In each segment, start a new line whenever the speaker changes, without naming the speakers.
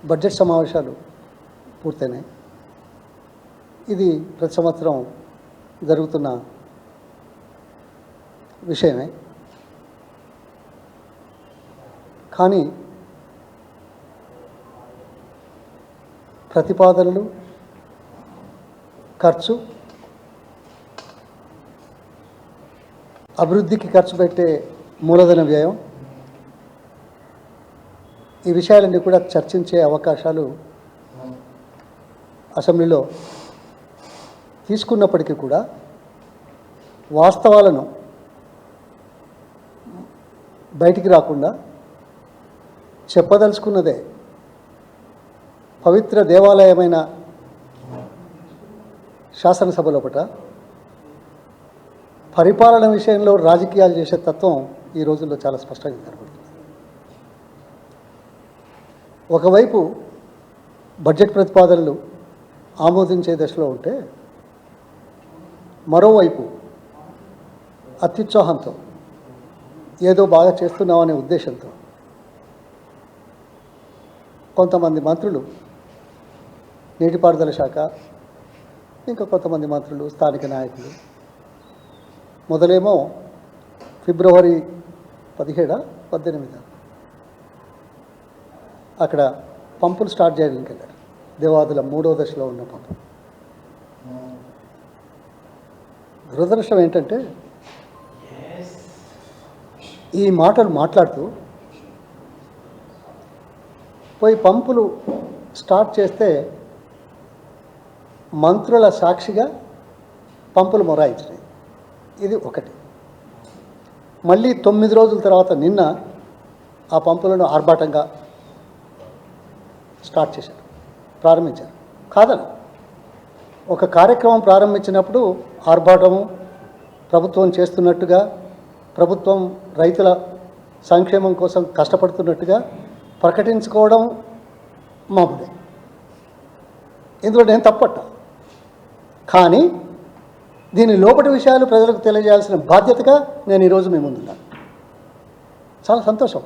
Budget సమావేశాలు పూర్తయినాయి. ఇది ప్రతి సంవత్సరం జరుగుతున్న విషయమే. కానీ ప్రతిపాదనలు, ఖర్చు, అభివృద్ధికి ఖర్చు పెట్టే మూలధన వ్యయం, ఈ విషయాలన్నీ కూడా చర్చించే అవకాశాలు అసెంబ్లీలో తీసుకున్నప్పటికీ కూడా వాస్తవాలను బయటికి రాకుండా చెప్పదలుచుకున్నదే పవిత్ర దేవాలయమైన శాసనసభ లోపట పరిపాలన విషయంలో రాజకీయాలు చేసే తత్వం ఈ రోజుల్లో చాలా స్పష్టంగా కనబడుతుంది. ఒకవైపు బడ్జెట్ ప్రతిపాదనలు ఆమోదించే దశలో ఉంటే, మరోవైపు అత్యుత్సాహంతో ఏదో బాగా చేస్తున్నామనే ఉద్దేశంతో కొంతమంది మంత్రులు, నీటిపారుదల శాఖ, ఇంకా కొంతమంది మంత్రులు, స్థానిక నాయకులు మొదలేమో ఫిబ్రవరి 17-18 అక్కడ పంపులు స్టార్ట్ చేయడానికి వెళ్ళారు. దేవాదుల 3వ దశలో ఉన్న పంపు. దురదృష్టం ఏంటంటే ఈ మాటలు మాట్లాడుతూ పోయి పంపులు స్టార్ట్ చేస్తే మంత్రుల సాక్షిగా పంపులు మొరాయించినాయి. ఇది ఒకటి. మళ్ళీ 9 రోజుల తర్వాత నిన్న ఆ పంపులను ఆర్భాటంగా స్టార్ట్ చేశారు, ప్రారంభించారు. కాదని ఒక కార్యక్రమం ప్రారంభించినప్పుడు ఆర్భాటము, ప్రభుత్వం చేస్తున్నట్టుగా, ప్రభుత్వం రైతుల సంక్షేమం కోసం కష్టపడుతున్నట్టుగా ప్రకటించుకోవడం మామూలే. ఇందులో నేను తప్పట్ట. కానీ దీని లోపటి విషయాలు ప్రజలకు తెలియజేయాల్సిన బాధ్యతగా నేను ఈరోజు మీ ముందున్నాను. చాలా సంతోషం.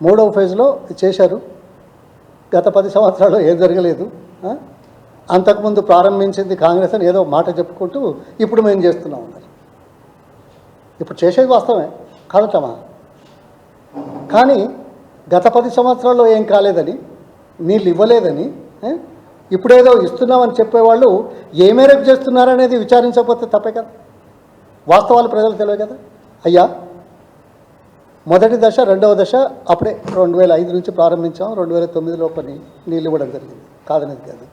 3వ ఫేజ్లో చేశారు. గత 10 సంవత్సరాలు ఏం జరగలేదు. అంతకుముందు ప్రారంభించింది కాంగ్రెస్ అని ఏదో మాట చెప్పుకుంటూ ఇప్పుడు మేము చేస్తున్నాం అన్నారు. ఇప్పుడు చేసేది వాస్తవమే కాదటమా? కానీ గత 10 సంవత్సరాల్లో ఏం కాలేదని, నీళ్ళు ఇవ్వలేదని, ఇప్పుడేదో ఇస్తున్నామని చెప్పేవాళ్ళు ఏ మేరకు చేస్తున్నారనేది విచారించకపోతే తప్పే కదా. వాస్తవాలు ప్రజలకు తెలియదు కదా. అయ్యా, మొదటి దశ, 2వ దశ అప్పుడే 2005 నుంచి ప్రారంభించాం. 2009 లోపల నీళ్ళు ఇవ్వడం జరిగింది, కాదనేది కాదు.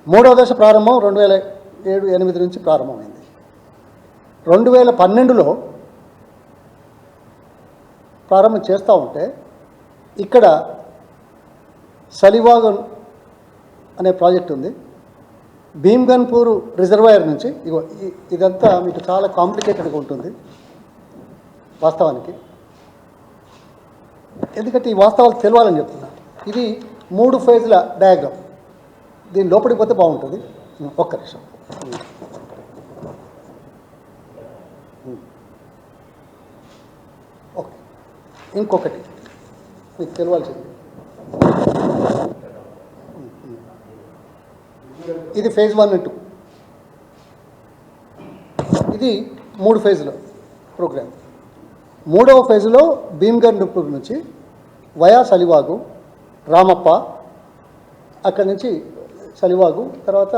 3వ దశ ప్రారంభం 2007-8 నుంచి ప్రారంభమైంది. 2012లో ప్రారంభం చేస్తూ ఉంటే ఇక్కడ సలివాగన్ అనే ప్రాజెక్ట్ ఉంది. భీమ్గన్పూర్ రిజర్వాయర్ నుంచి, ఇదంతా మీకు చాలా కాంప్లికేటెడ్గా ఉంటుంది వాస్తవానికి. ఎందుకంటే ఈ వాస్తవాలు తెలవాలని చెప్తున్నాను. ఇది 3 ఫేజ్ల డయాగ్రామ్. దీని లోపలికి పోతే బాగుంటుంది. ఒక్క నిమిషం. ఓకే, ఇంకొకటి మీకు తెలవాల్సింది. ఇది ఫేజ్ 1 and 2. ఇది 3 ఫేజ్ల ప్రోగ్రామ్. 3వ ఫేజ్లో భీమ్గన్పూర్ నుంచి వయా సలివాగు, రామప్ప, అక్కడి నుంచి సలివాగు, తర్వాత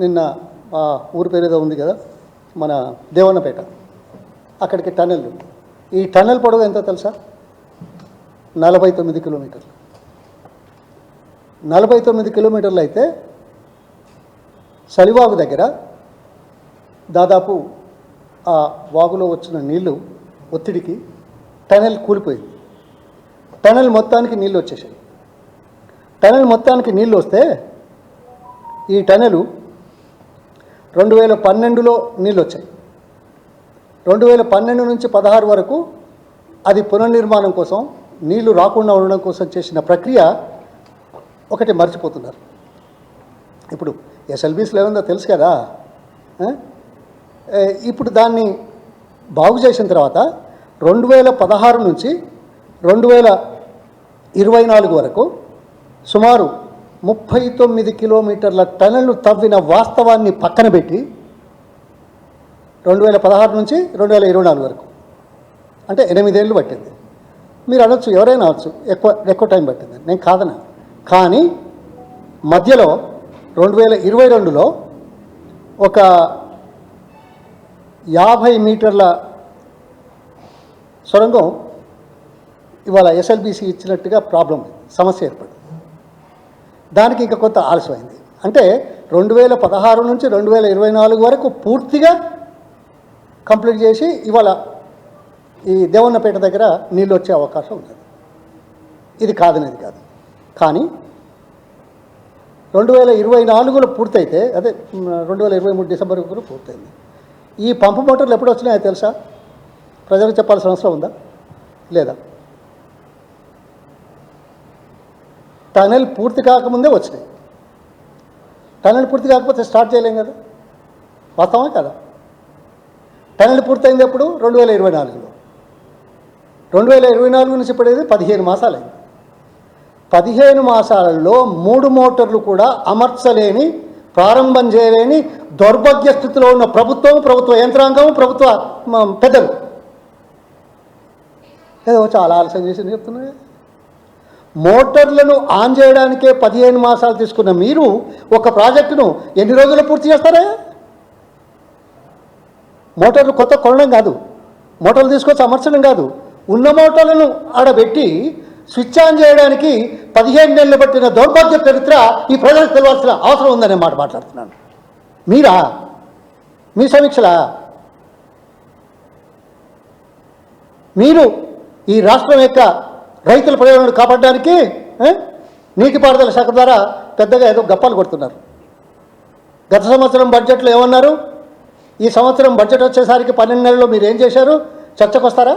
నిన్న ఊరి పేరు ఏదో ఉంది కదా, మన దేవన్నపేట, అక్కడికి టనెల్. ఈ టనెల్ పొడవు ఎంతో తెలుసా? 49 కిలోమీటర్లు. 49 కిలోమీటర్లు అయితే సలివాగు దగ్గర దాదాపు ఆ వాగులో వచ్చిన నీళ్లు ఒత్తిడికి టనెల్ కూలిపోయింది. టనెల్ మొత్తానికి నీళ్ళు వచ్చేసాయి. టనెల్ మొత్తానికి నీళ్ళు వస్తే ఈ టనెలు 2012లో నీళ్ళు వచ్చాయి. 2012 నుంచి 16 వరకు అది పునర్నిర్మాణం కోసం, నీళ్లు రాకుండా ఉండడం కోసం చేసిన ప్రక్రియ ఒకటి మర్చిపోతున్నారు. ఇప్పుడు ఎస్ఎల్బీస్లో ఏముందో తెలుసు కదా. ఇప్పుడు దాన్ని బాగు చేసిన తర్వాత 2016 నుంచి 2024 వరకు సుమారు 39 కిలోమీటర్ల టనెల్ను తవ్విన వాస్తవాన్ని పక్కన పెట్టి 2016 నుంచి 2024 వరకు అంటే 8 ఏళ్ళు పట్టింది. మీరు అనొచ్చు, ఎవరైనా అనొచ్చు ఎక్కువ టైం పట్టింది, నేను కాదనా. కానీ మధ్యలో 2022లో ఒక 50 మీటర్ల సొరంగం ఇవాళ ఎస్ఎల్బిసి ఇచ్చినట్టుగా సమస్య ఏర్పడింది. దానికి ఇంకా కొంత ఆలస్యమైంది. అంటే 2016 నుంచి 2024 వరకు పూర్తిగా కంప్లీట్ చేసి ఇవాళ ఈ దేవన్నపేట దగ్గర నీళ్ళు వచ్చే అవకాశం ఉంది. ఇది కాదనేది కాదు. కానీ 2024లో పూర్తయితే, అదే 2023 డిసెంబర్ వరకు పూర్తయింది. ఈ పంపు మోటార్లు ఎప్పుడు వచ్చినాయో తెలుసా? ప్రజలకు చెప్పాల్సిన అవసరం ఉందా లేదా? టనెల్ పూర్తి కాకముందే వచ్చినాయి. టనెల్ పూర్తి కాకపోతే స్టార్ట్ చేయలేం కదా, వాస్తవమే కదా. టనెల్ పూర్తయింది ఎప్పుడు? 2024లో. 2024 నుంచి పడేది 15 మాసాలైంది. 15 మాసాలలో 3 మోటార్లు కూడా అమర్చలేని, ప్రారంభం చేయలేని దౌర్భాగ్య స్థితిలో ఉన్న ప్రభుత్వ యంత్రాంగం, ప్రభుత్వ పెద్దలు ఏదో చాలా ఆలస్యం చేసి చెప్తున్నాయి. మోటార్లను ఆన్ చేయడానికే 15 మాసాలు తీసుకున్న మీరు ఒక ప్రాజెక్టును ఎన్ని రోజుల్లో పూర్తి చేస్తారా? మోటార్లు కొత్త కొనడం కాదు, మోటార్లు తీసుకొచ్చి అమర్చడం కాదు, ఉన్న మోటార్లను ఆడబెట్టి స్విచ్ ఆన్ చేయడానికి 15 నెలలు పట్టిన దౌర్భాగ్య చరిత్ర ఈ ప్రజలకు తెలియాల్సిన అవసరం ఉందనే మాట మాట్లాడుతున్నాను. మీరా? మీ సమీక్షలా? మీరు ఈ రాష్ట్రం యొక్క రైతుల ప్రయోజనాలు కాపాడడానికి నీటిపారుదల శాఖ ద్వారా పెద్దగా ఏదో గప్పాలు కొడుతున్నారు. గత సంవత్సరం బడ్జెట్లో ఏమన్నారు? ఈ సంవత్సరం బడ్జెట్ వచ్చేసరికి 12 నెలల్లో మీరు ఏం చేశారు? చర్చకు వస్తారా?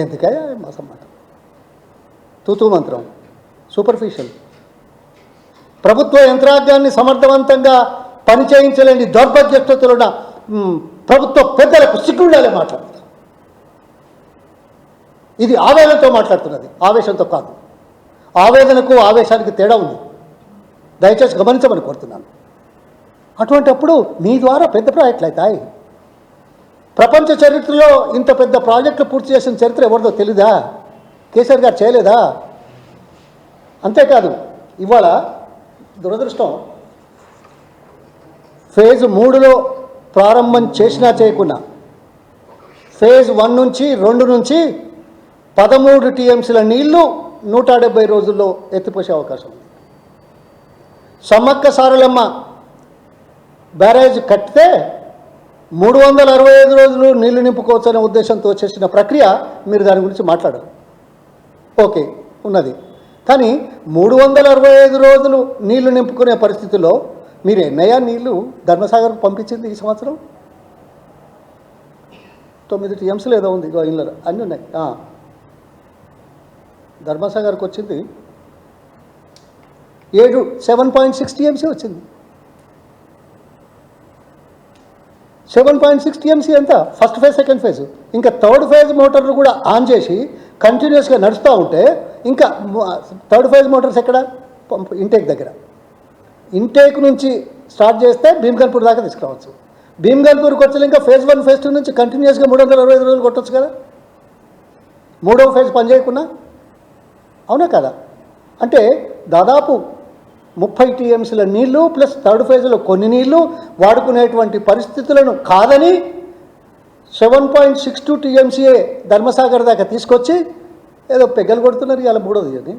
ఎందుకయ్యా మాసమాట, తూతూ మంత్రం, సూపర్ఫిషియల్. ప్రభుత్వ యంత్రాంగాన్ని సమర్థవంతంగా పనిచేయించలేని దౌర్భాగ్య స్థితిలో ఉన్న ప్రభుత్వ పెద్దలకు సిగ్గుండాలే మాట్లాడుతున్నారు. ఇది ఆవేదనతో మాట్లాడుతున్నది, ఆవేశంతో కాదు. ఆవేదనకు ఆవేశానికి తేడా ఉంది, దయచేసి గమనించమని కోరుతున్నాను. అటువంటప్పుడు మీ ద్వారా పెద్ద ప్రాజెక్టులు అవుతాయి. ప్రపంచ చరిత్రలో ఇంత పెద్ద ప్రాజెక్టులు పూర్తి చేసిన చరిత్ర ఎవరిదో తెలీదా? కేసీఆర్ గారు చేయలేదా? అంతేకాదు, ఇవాళ దురదృష్టం, ఫేజ్ 3లో ప్రారంభం చేసినా చేయకున్నా ఫేజ్ 1 నుంచి 2 నుంచి 13 టీఎంసీల నీళ్లు 170 రోజుల్లో ఎత్తిపోసే అవకాశం ఉంది. సమ్మక్క సారలమ్మ బ్యారేజ్ కట్టితే 365 రోజులు నీళ్లు నింపుకోవచ్చు అనే ఉద్దేశంతో చేసిన ప్రక్రియ, మీరు దాని గురించి మాట్లాడారు, ఓకే ఉన్నది. కానీ 365 రోజులు నీళ్లు నింపుకునే పరిస్థితుల్లో మీరు ఎన్నయ్యా నీళ్లు ధర్మసాగర్కు పంపించింది ఈ సంవత్సరం? 9 టీఎంసీలు ఏదో ఉంది, ఇళ్ళలో అన్నీ ఉన్నాయి. ధర్మసాగర్కి వచ్చింది 7.6 టీఎంసీ వచ్చింది. 7.6 టీఎంసీ ఎంత? First phase, second phase. ఇంకా థర్డ్ ఫేజ్ మోటార్లు కూడా ఆన్ చేసి కంటిన్యూస్గా నడుస్తూ ఉంటే ఇంకా థర్డ్ ఫేజ్ మోటార్స్ ఎక్కడ? ఇంటేక్ దగ్గర. ఇంటేక్ నుంచి స్టార్ట్ చేస్తే భీమ్గన్పూర్ దాకా తీసుకురావచ్చు. భీమ్గన్పూర్కి వచ్చి ఇంకా ఫేజ్ 1, ఫేజ్ 2 నుంచి కంటిన్యూస్గా 365 రోజులు కొట్టవచ్చు కదా, 3వ ఫేజ్ పనిచేయకున్నా. అవునా కదా? అంటే దాదాపు 30 టీఎంసీల నీళ్లు ప్లస్ థర్డ్ ఫేజ్లో కొన్ని నీళ్లు వాడుకునేటువంటి పరిస్థితులను కాదని 7.62 టీఎంసీఏ ధర్మసాగర్ దాకా తీసుకొచ్చి ఏదో పెగ్గలు కొడుతున్నారు. ఇలా 3వది అని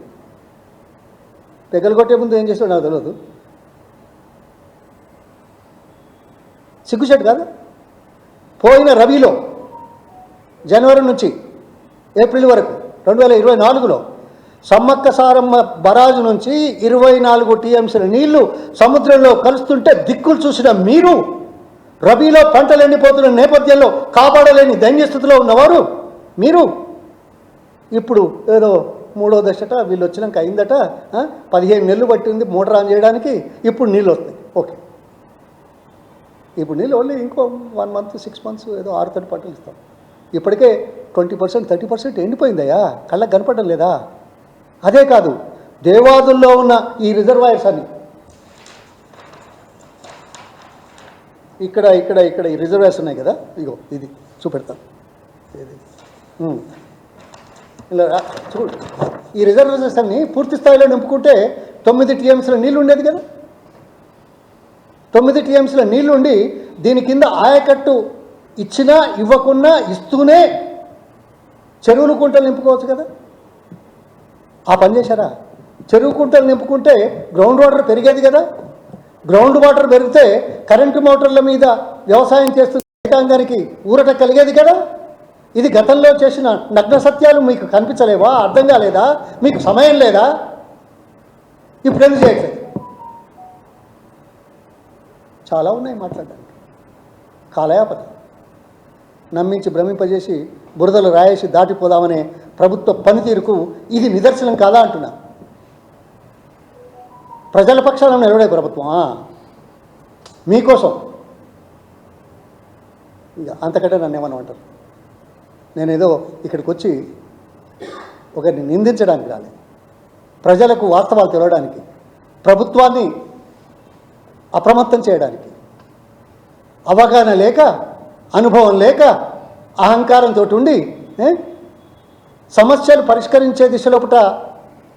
పెగ్గలు కొట్టే ముందు ఏం చేస్తాడో నాకు తెలియదు. సిగ్గుచెట్టు కాదు. పోయిన రబీలో జనవరి నుంచి ఏప్రిల్ వరకు 2024లో సమ్మక్క సారమ్మ బరాజు నుంచి 24 టీఎంసీల నీళ్లు సముద్రంలో కలుస్తుంటే దిక్కులు చూసిన మీరు, రబీలో పంటలు ఎండిపోతున్న నేపథ్యంలో కాపాడలేని దైన్యస్థితిలో ఉన్నవారు మీరు, ఇప్పుడు ఏదో 3వ దశట వీళ్ళు వచ్చినాక అయిందట, 15 నెలలు పట్టింది మోటార్ ఆన్ చేయడానికి, ఇప్పుడు నీళ్ళు వస్తాయి. ఓకే, ఇప్పుడు నీళ్ళు ఓన్లీ ఇంకో 1 మంత్ 6 మంత్స్ ఏదో 6 తడి పంటలు ఇస్తాం. ఇప్పటికే 20%, 30% ఎండిపోయిందయ్యా, కళ్ళకు కనపడడం లేదా? అదే కాదు, దేవాదుల్లో ఉన్న ఈ రిజర్వాయర్స్ అన్ని ఇక్కడ ఇక్కడ ఇక్కడ ఈ రిజర్వాయర్స్ ఉన్నాయి కదా, ఇగో ఇది చూపెడతాం. ఇది ఇలా చూడు, ఈ రిజర్వాయర్స్ అన్ని పూర్తి స్థాయిలో నింపుకుంటే 9 టీఎంసీల నీళ్ళు ఉండేది కదా. 9 టీఎంసీల నీళ్ళు ఉండి దీని కింద ఆయకట్టు ఇచ్చినా ఇవ్వకున్నా ఇస్తూనే చెరువులు కుంటలు నింపుకోవచ్చు కదా. ఆ పని చేశారా? చెరువు కుంటలు నింపుకుంటే గ్రౌండ్ వాటర్ పెరిగేది కదా. గ్రౌండ్ వాటర్ పెరిగితే కరెంటు మోటార్ల మీద వ్యవసాయం చేస్తున్న రైతాంగానికి ఊరట కలిగేది కదా. ఇది గతంలో చేసిన నగ్న సత్యాలు మీకు కనిపించలేవా? అర్థం కాలేదా? మీకు సమయం లేదా? ఇప్పుడు ఎందుకు చేయట్లేదు? చాలా ఉన్నాయి మాట్లాడడానికి. కాలయాపన నమ్మించి భ్రమింపజేసి బురదలు రాయేసి దాటిపోదామనే ప్రభుత్వ పనితీరుకు ఇది నిదర్శనం కాదా అంటున్నా. ప్రజల పక్షాన నిలబడే ప్రభుత్వమా మీకోసం? ఇక అంతకంటే నన్ను ఏమన్నా అంటారు. నేనేదో ఇక్కడికి వచ్చి ఒకరిని నిందించడానికి రాలేదు, ప్రజలకు వాస్తవాలు తెలవడానికి, ప్రభుత్వాన్ని అప్రమత్తం చేయడానికి. అవగాహన లేక, అనుభవం లేక, అహంకారంతో ఉండి సమస్యలు పరిష్కరించే దిశలోపట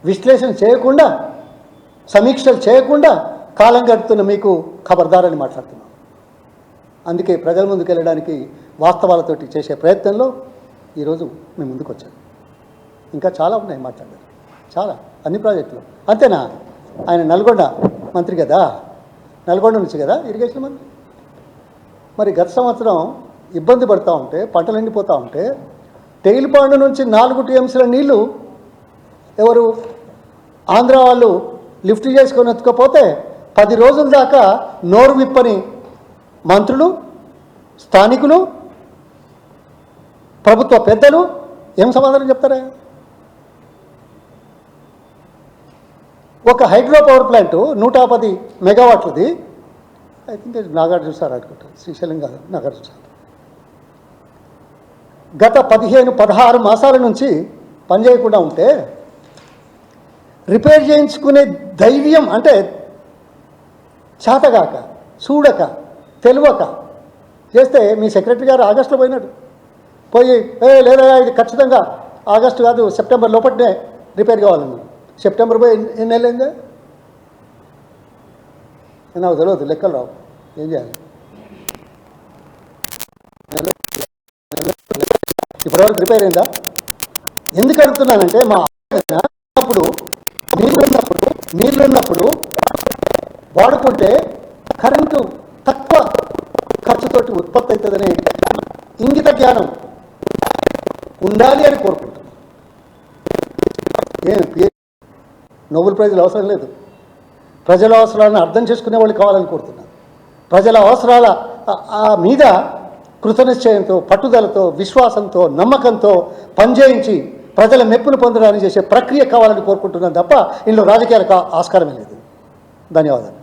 విశ్లేషణ చేయకుండా, సమీక్షలు చేయకుండా కాలం గడుపుతున్న మీకు ఖబర్దారని మాట్లాడుతున్నాం. అందుకే ప్రజల ముందుకు వెళ్ళడానికి వాస్తవాలతోటి చేసే ప్రయత్నంలో ఈరోజు మేము ముందుకు వచ్చాను. ఇంకా చాలా ఉన్నాయి మాట్లాడారు, చాలా, అన్ని ప్రాజెక్టులు. అంతేనా? ఆయన నల్గొండ మంత్రి కదా, నల్గొండ నుంచి కదా ఇరిగేషన్ మంత్రి. మరి గత సంవత్సరం ఇబ్బంది పడుతూ ఉంటే, పంటలు ఎండిపోతూ ఉంటే, టెయిల్పాండ్ నుంచి 4 టీఎంసీల నీళ్లు ఎవరు ఆంధ్ర వాళ్ళు లిఫ్ట్ చేసుకొని ఎత్తుకపోతే 10 రోజుల దాకా నోరు విప్పని మంత్రులు, స్థానికులు, ప్రభుత్వ పెద్దలు ఏం సమాధానం చెప్తారా? ఒక హైడ్రో పవర్ ప్లాంటు 110 మెగావాట్లది, ఐ థింక్ నాగార్జున సార్ అనుకుంటారు, శ్రీశైలం కాదు, నాగార్జున సార్, గత 15-16 మాసాల నుంచి పనిచేయకుండా ఉంటే రిపేర్ చేయించుకునే ధైర్యం అంటే చేతగాక, చూడక, తెలియక చేస్తే మీ సెక్రటరీ గారు ఆగస్టులో పోయినాడు. పోయి లేదా ఇది ఖచ్చితంగా ఆగస్టు కాదు సెప్టెంబర్ లోపలనే రిపేర్ కావాలన్నాడు. సెప్టెంబర్ పోయి ఎన్ని నెలలైందా? నాకు తెలియదు, లెక్కలు రావు, ఏం చేయాలి? ఇప్పటివరకు రిపేర్ అయిందా? ఎందుకు అడుగుతున్నానంటే, మా అప్పుడు నీళ్ళున్నప్పుడు వాడుకుంటే కరెంటు తక్కువ ఖర్చుతోటి ఉత్పత్తి అవుతుందనే ఇంగిత జ్ఞానం ఉండాలి అని కోరుకుంటున్నాను. నోబెల్ ప్రైజులు అవసరం లేదు, ప్రజల అవసరాలను అర్థం చేసుకునే వాళ్ళు కావాలని కోరుతున్నాను. ప్రజల అవసరాల మీద కృతనిశ్చయంతో, పట్టుదలతో, విశ్వాసంతో, నమ్మకంతో పనిచేయించి ప్రజల మెప్పులు పొందడానికి చేసే ప్రక్రియ కావాలని కోరుకుంటున్నాను తప్ప ఇందులో రాజకీయాలకు ఆస్కారమే లేదు. ధన్యవాదాలు.